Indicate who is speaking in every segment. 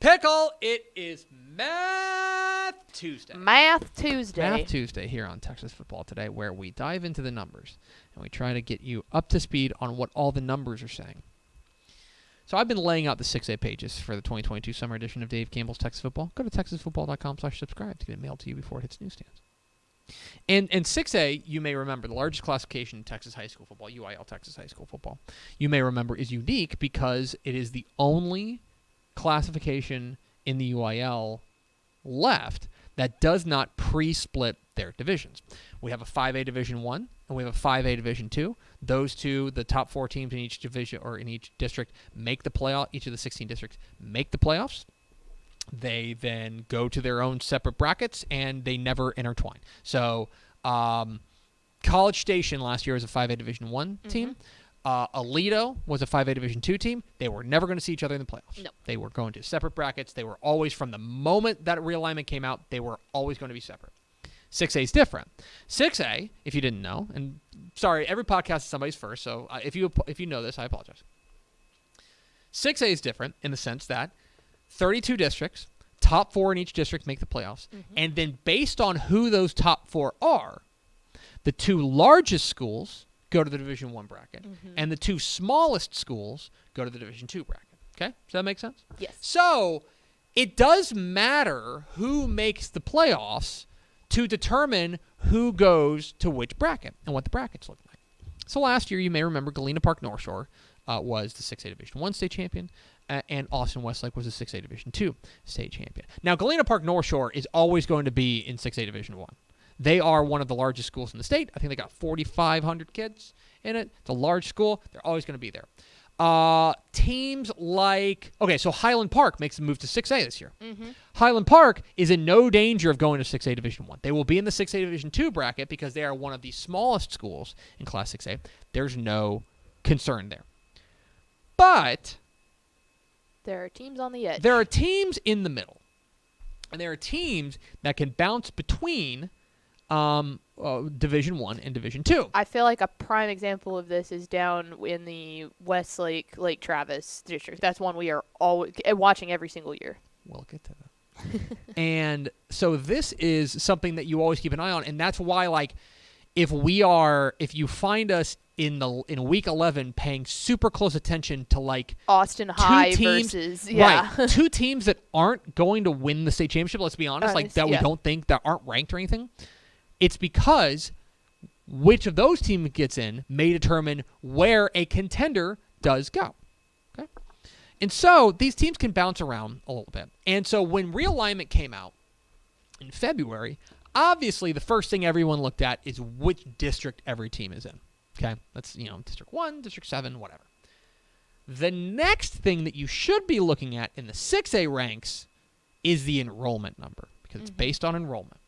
Speaker 1: Pickle, it is Math Tuesday.
Speaker 2: Math Tuesday.
Speaker 1: Math Tuesday here on Texas Football Today, where we dive into the numbers and we try to get you up to speed on what all the numbers are saying. So I've been laying out the 6A pages for the 2022 summer edition of Dave Campbell's Texas Football. Go to texasfootball.com/subscribe to get it mailed to you before it hits newsstands. And 6A, you may remember, the largest classification in Texas high school football, UIL Texas high school football, you may remember is unique because it is the only classification in the UIL left that does not pre-split their divisions. We have a 5A Division I and we have a 5A Division II. Those two, the top 4 teams in each division or in each district, make the playoff. Each of the 16 districts make the playoffs. They then go to their own separate brackets and they never intertwine. So College Station last year was a 5A Division I team. Aledo was a 5A Division II team. They were never going to see each other in the playoffs.
Speaker 2: No.
Speaker 1: They were going to separate brackets. They were always, from the moment that realignment came out, they were always going to be separate. 6A is different. 6A, if you didn't know, and sorry, every podcast is somebody's first, so if you know this, I apologize. 6A is different in the sense that 32 districts, top 4 in each district make the playoffs, and then based on who those top 4 are, the 2 largest schools go to the Division I bracket, and the 2 smallest schools go to the Division II bracket. Okay? Does that make sense?
Speaker 2: Yes.
Speaker 1: So it does matter who makes the playoffs to determine who goes to which bracket and what the brackets look like. So last year, you may remember, Galena Park North Shore was the 6A Division I state champion, and Austin Westlake was the 6A Division II state champion. Now, Galena Park North Shore is always going to be in 6A Division I. They are one of the largest schools in the state. I think they got 4,500 kids in it. It's a large school. They're always going to be there. Teams like, so Highland Park makes the move to 6A this year. Highland Park is in no danger of going to 6A Division I. They will be in the 6A Division II bracket because they are one of the smallest schools in Class 6A. There's no concern there. But
Speaker 2: there are teams on the edge.
Speaker 1: There are teams in the middle. And there are teams that can bounce between Division I and Division II.
Speaker 2: I feel like a prime example of this is down in the Westlake Lake Travis district. That's one we are always watching every single year.
Speaker 1: We'll get to that. And so this is something that you always keep an eye on, and that's why, if you find us in week 11 paying super close attention to
Speaker 2: Austin High
Speaker 1: teams,
Speaker 2: versus
Speaker 1: right, 2 teams that aren't going to win the state championship. Let's be honest, we don't think that aren't ranked or anything. It's because which of those teams gets in may determine where a contender does go. Okay? And so these teams can bounce around a little bit. And so when realignment came out in February, obviously the first thing everyone looked at is which district every team is in. Okay? That's, District 1, District 7, whatever. The next thing that you should be looking at in the 6A ranks is the enrollment number because it's based on enrollment.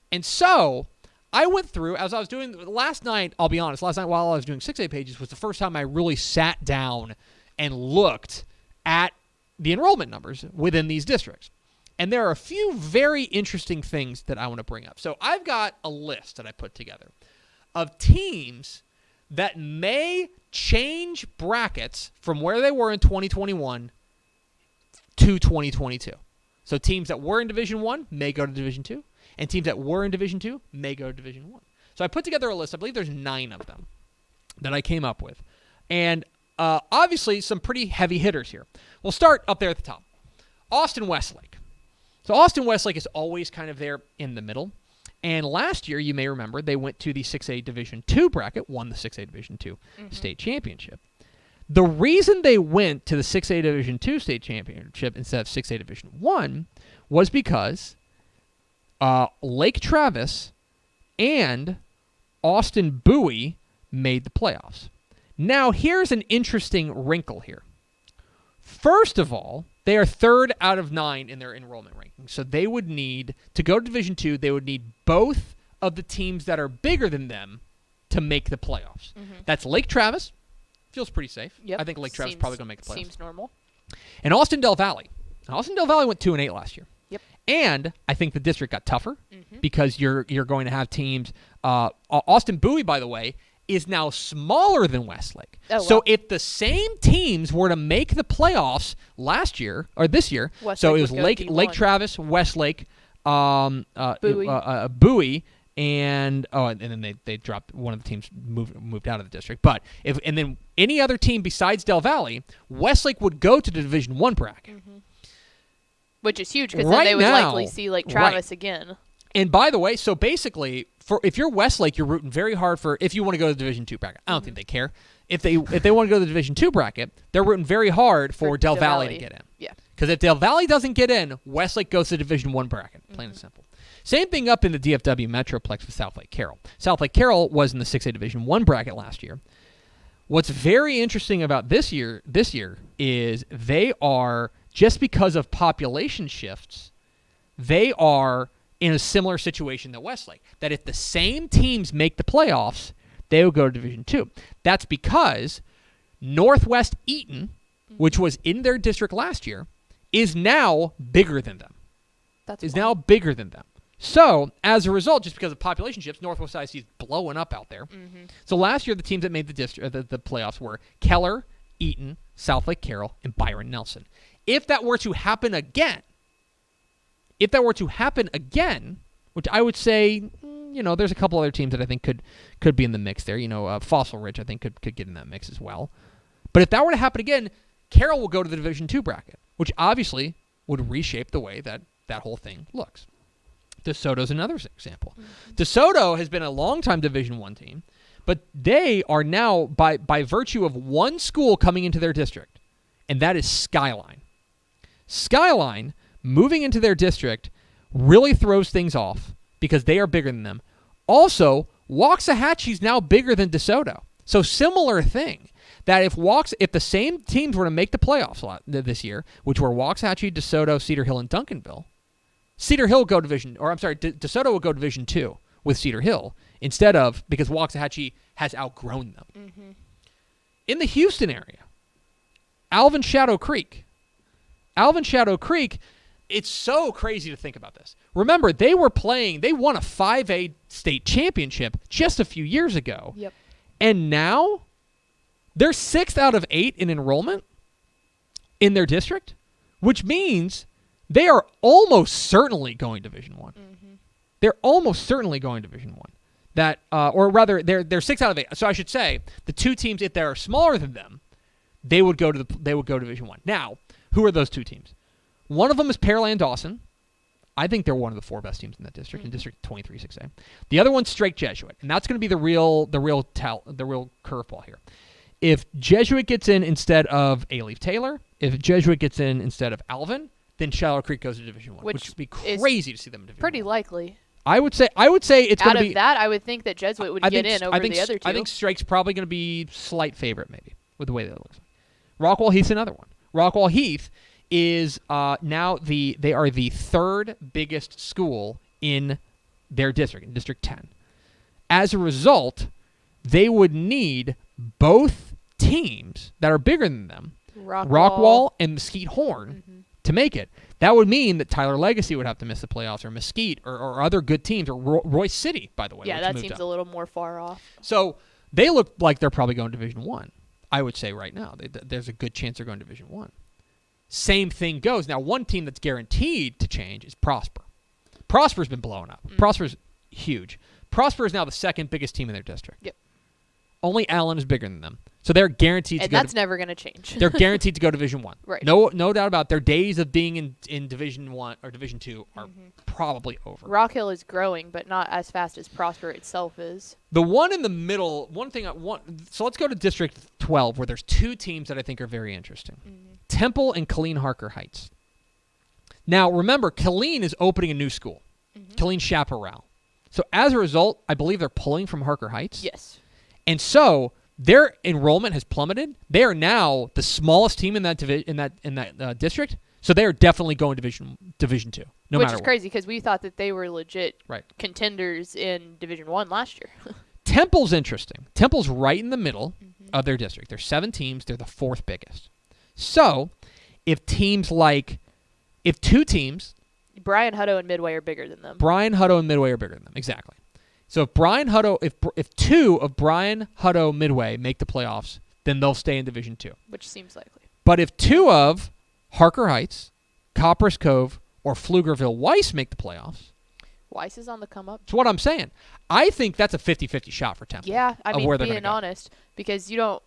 Speaker 1: And so I went through, as I was doing last night, I'll be honest, while I was doing 6A pages was the first time I really sat down and looked at the enrollment numbers within these districts. And there are a few very interesting things that I want to bring up. So I've got a list that I put together of teams that may change brackets from where they were in 2021 to 2022. So teams that were in Division I may go to Division II. And teams that were in Division II may go to Division I. So I put together a list. I believe there's 9 of them that I came up with. And obviously some pretty heavy hitters here. We'll start up there at the top. Austin Westlake. So Austin Westlake is always kind of there in the middle. And last year, you may remember, they went to the 6A Division II bracket, won the 6A Division II state championship. The reason they went to the 6A Division II state championship instead of 6A Division I was because Lake Travis and Austin Bowie made the playoffs. Now, here's an interesting wrinkle here. First of all, they are 3rd out of 9 in their enrollment ranking. So they would need, to go to Division II, they would need both of the teams that are bigger than them to make the playoffs. That's Lake Travis. Feels pretty safe.
Speaker 2: Yep.
Speaker 1: I think Lake Travis is probably going to make the playoffs.
Speaker 2: Seems normal.
Speaker 1: And Austin Del Valle. Austin Del Valle went 2-8 last year.
Speaker 2: Yep.
Speaker 1: And I think the district got tougher because you're going to have teams. Austin Bowie, by the way, is now smaller than Westlake.
Speaker 2: Oh,
Speaker 1: so
Speaker 2: wow.
Speaker 1: if the same teams were to make the playoffs last year or this year, so it was Lake Travis, Westlake, Bowie, and then they dropped one of the teams moved out of the district. But and then any other team besides Del Valle, Westlake would go to the Division I bracket.
Speaker 2: Mm-hmm. Which is huge because then they would likely see Lake Travis again.
Speaker 1: And by the way, so basically, if you're Westlake, you're rooting very hard for if you want to go to the Division II bracket. I don't think they care. If they want to go to the Division II bracket, they're rooting very hard for Del Valle to get in.
Speaker 2: Yeah.
Speaker 1: Because if Del Valle doesn't get in, Westlake goes to the Division I bracket. Plain and simple. Same thing up in the DFW Metroplex with South Lake Carroll. South Lake Carroll was in the 6A Division I bracket last year. What's very interesting about this year is they are, just because of population shifts, they are in a similar situation that Westlake. That if the same teams make the playoffs, they will go to Division II. That's because Northwest Eaton, which was in their district last year, is now bigger than them. Now bigger than them. So, as a result, just because of population shifts, Northwest IC is blowing up out there. Mm-hmm. So last year, the teams that made the playoffs were Keller, Eaton, South Lake Carroll, and Byron Nelson. If that were to happen again, which I would say, there's a couple other teams that I think could be in the mix there. Fossil Ridge, I think, could get in that mix as well. But if that were to happen again, Carroll will go to the Division II bracket, which obviously would reshape the way that whole thing looks. DeSoto's another example. Mm-hmm. DeSoto has been a long-time Division I team, but they are now, by virtue of one school coming into their district, and that is Skyline. Skyline, moving into their district, really throws things off because they are bigger than them. Also, Waxahachie's now bigger than DeSoto. So similar thing, that if the same teams were to make the playoffs this year, which were Waxahachie, DeSoto, Cedar Hill, and Duncanville, Cedar Hill go DeSoto will go Division II with Cedar Hill instead of, because Waxahachie has outgrown them. Mm-hmm. In the Houston area, Alvin Shadow Creek, it's so crazy to think about this. Remember, they won a 5A state championship just a few years ago.
Speaker 2: Yep.
Speaker 1: And now they're 6th out of 8 in enrollment in their district, which means they are almost certainly going Division I. Mm-hmm. They're almost certainly going Division I. Or rather, they're 6 out of 8. So I should say the two teams, if they are smaller than them, they would go Division I. Now, who are those two teams? One of them is Pearland Dawson. I think they're one of the 4 best teams in that district, in District 23 6A. The other one's Strake Jesuit, and that's going to be the real curveball here. If Jesuit gets in instead of A-Leaf Taylor, if Jesuit gets in instead of Alvin, then Shadow Creek goes to Division I, which would be crazy to see them in Division
Speaker 2: pretty
Speaker 1: I.
Speaker 2: likely.
Speaker 1: I would say it's going to be...
Speaker 2: Out of that, I would think that Jesuit would get in over the other two.
Speaker 1: I think Strake's probably going to be slight favorite, maybe, with the way that it looks. Rockwall Heath's another one. Rockwall Heath is now they are the 3rd biggest school in their district, in District 10. As a result, they would need both teams that are bigger than them, Rockwall and Mesquite Horn, to make it. That would mean that Tyler Legacy would have to miss the playoffs, or Mesquite, or other good teams, or Royce City, by the way.
Speaker 2: Yeah, that seems a little more far off.
Speaker 1: So they look like they're probably going Division I would say right now. There's a good chance they're going Division I. Same thing goes. Now, one team that's guaranteed to change is Prosper. Prosper's been blowing up. Prosper's huge. Prosper is now the 2nd biggest team in their district.
Speaker 2: Yep.
Speaker 1: Only Allen is bigger than them. So they're guaranteed to go.
Speaker 2: And that's never going to change.
Speaker 1: They're guaranteed to go Division I.
Speaker 2: Right.
Speaker 1: No doubt about it. Their days of being in Division I or Division II are probably over.
Speaker 2: Rock Hill is growing, but not as fast as Prosper itself is.
Speaker 1: The one in the middle, so let's go to District 12, where there's 2 teams that I think are very interesting. Temple and Killeen Harker Heights. Now, remember, Killeen is opening a new school. Killeen Chaparral. So as a result, I believe they're pulling from Harker Heights.
Speaker 2: Yes.
Speaker 1: And so their enrollment has plummeted. They are now the smallest team in that district. So they are definitely going Division II, no matter what.
Speaker 2: Which is crazy because we thought that they were legit contenders in Division I last year.
Speaker 1: Temple's interesting. Temple's right in the middle of their district. There's 7 teams. They're the 4th biggest. So if 2 teams...
Speaker 2: Bryan Hutto and Midway are bigger than them.
Speaker 1: Bryan Hutto and Midway are bigger than them, exactly. So if Brian Hutto, if 2 of Brian Hutto Midway make the playoffs, then they'll stay in Division II.
Speaker 2: Which seems likely.
Speaker 1: But if 2 of Harker Heights, Copperas Cove, or Pflugerville Weiss make the playoffs,
Speaker 2: Weiss is on the come up.
Speaker 1: That's what I'm saying. I think that's a 50-50 shot for Temple.
Speaker 2: Yeah, I mean, being honest, because you don't.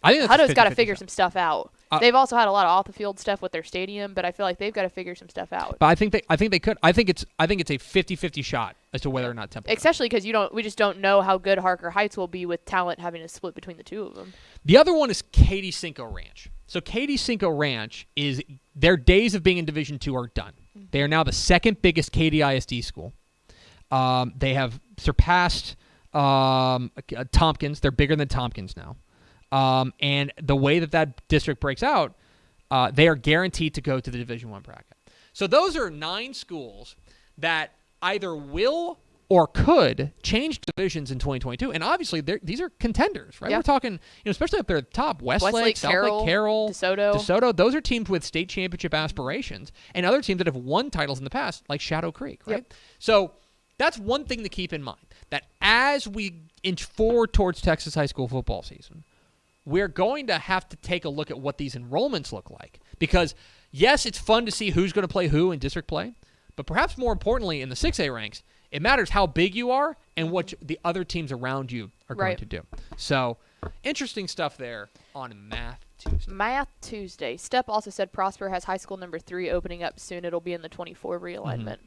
Speaker 2: I think Hutto's got to figure some stuff out. They've also had a lot of off the field stuff with their stadium, but I feel like they've got to figure some stuff out.
Speaker 1: But I think they could. I think it's a 50-50 shot as to whether or not Temple.
Speaker 2: Especially because we just don't know how good Harker Heights will be with talent having to split between the 2 of them.
Speaker 1: The other one is Katy Cinco Ranch. So Katy Cinco Ranch is their days of being in Division II are done. Mm-hmm. They are now the second biggest Katy ISD school. They have surpassed Tompkins. They're bigger than Tompkins now. And the way that district breaks out, they are guaranteed to go to the Division I bracket. So those are 9 schools that either will or could change divisions in 2022. And obviously, these are contenders, right? Yeah. We're talking, especially up there at the top, Westlake, Southlake, Carroll, DeSoto. Those are teams with state championship aspirations, and other teams that have won titles in the past, like Shadow Creek, right? Yep. So that's one thing to keep in mind, that as we inch forward towards Texas high school football season, we're going to have to take a look at what these enrollments look like. Because, yes, it's fun to see who's going to play who in district play, but perhaps more importantly, in the 6A ranks, it matters how big you are and what the other teams around you are going to do. So, interesting stuff there on Math Tuesday.
Speaker 2: Math Tuesday. Step also said Prosper has high school number 3 opening up soon. It'll be in the 24 realignment.
Speaker 1: Mm-hmm.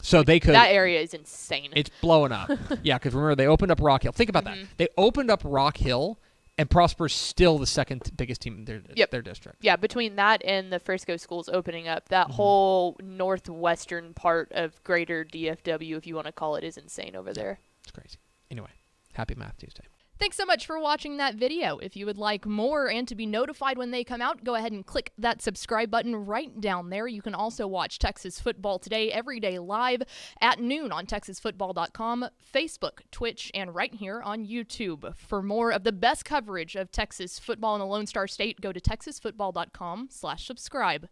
Speaker 1: So they could.
Speaker 2: That area is insane.
Speaker 1: It's blowing up. Yeah, because remember, they opened up Rock Hill. Think about that. They opened up Rock Hill, and Prosper's still the second biggest team in their district.
Speaker 2: Yeah, between that and the Frisco schools opening up, that whole northwestern part of greater DFW, if you want to call it, is insane over there.
Speaker 1: It's crazy. Anyway, happy Math Tuesday.
Speaker 3: Thanks so much for watching that video. If you would like more and to be notified when they come out, go ahead and click that subscribe button right down there. You can also watch Texas Football Today every day live at noon on TexasFootball.com, Facebook, Twitch, and right here on YouTube. For more of the best coverage of Texas football in the Lone Star State, go to TexasFootball.com/subscribe.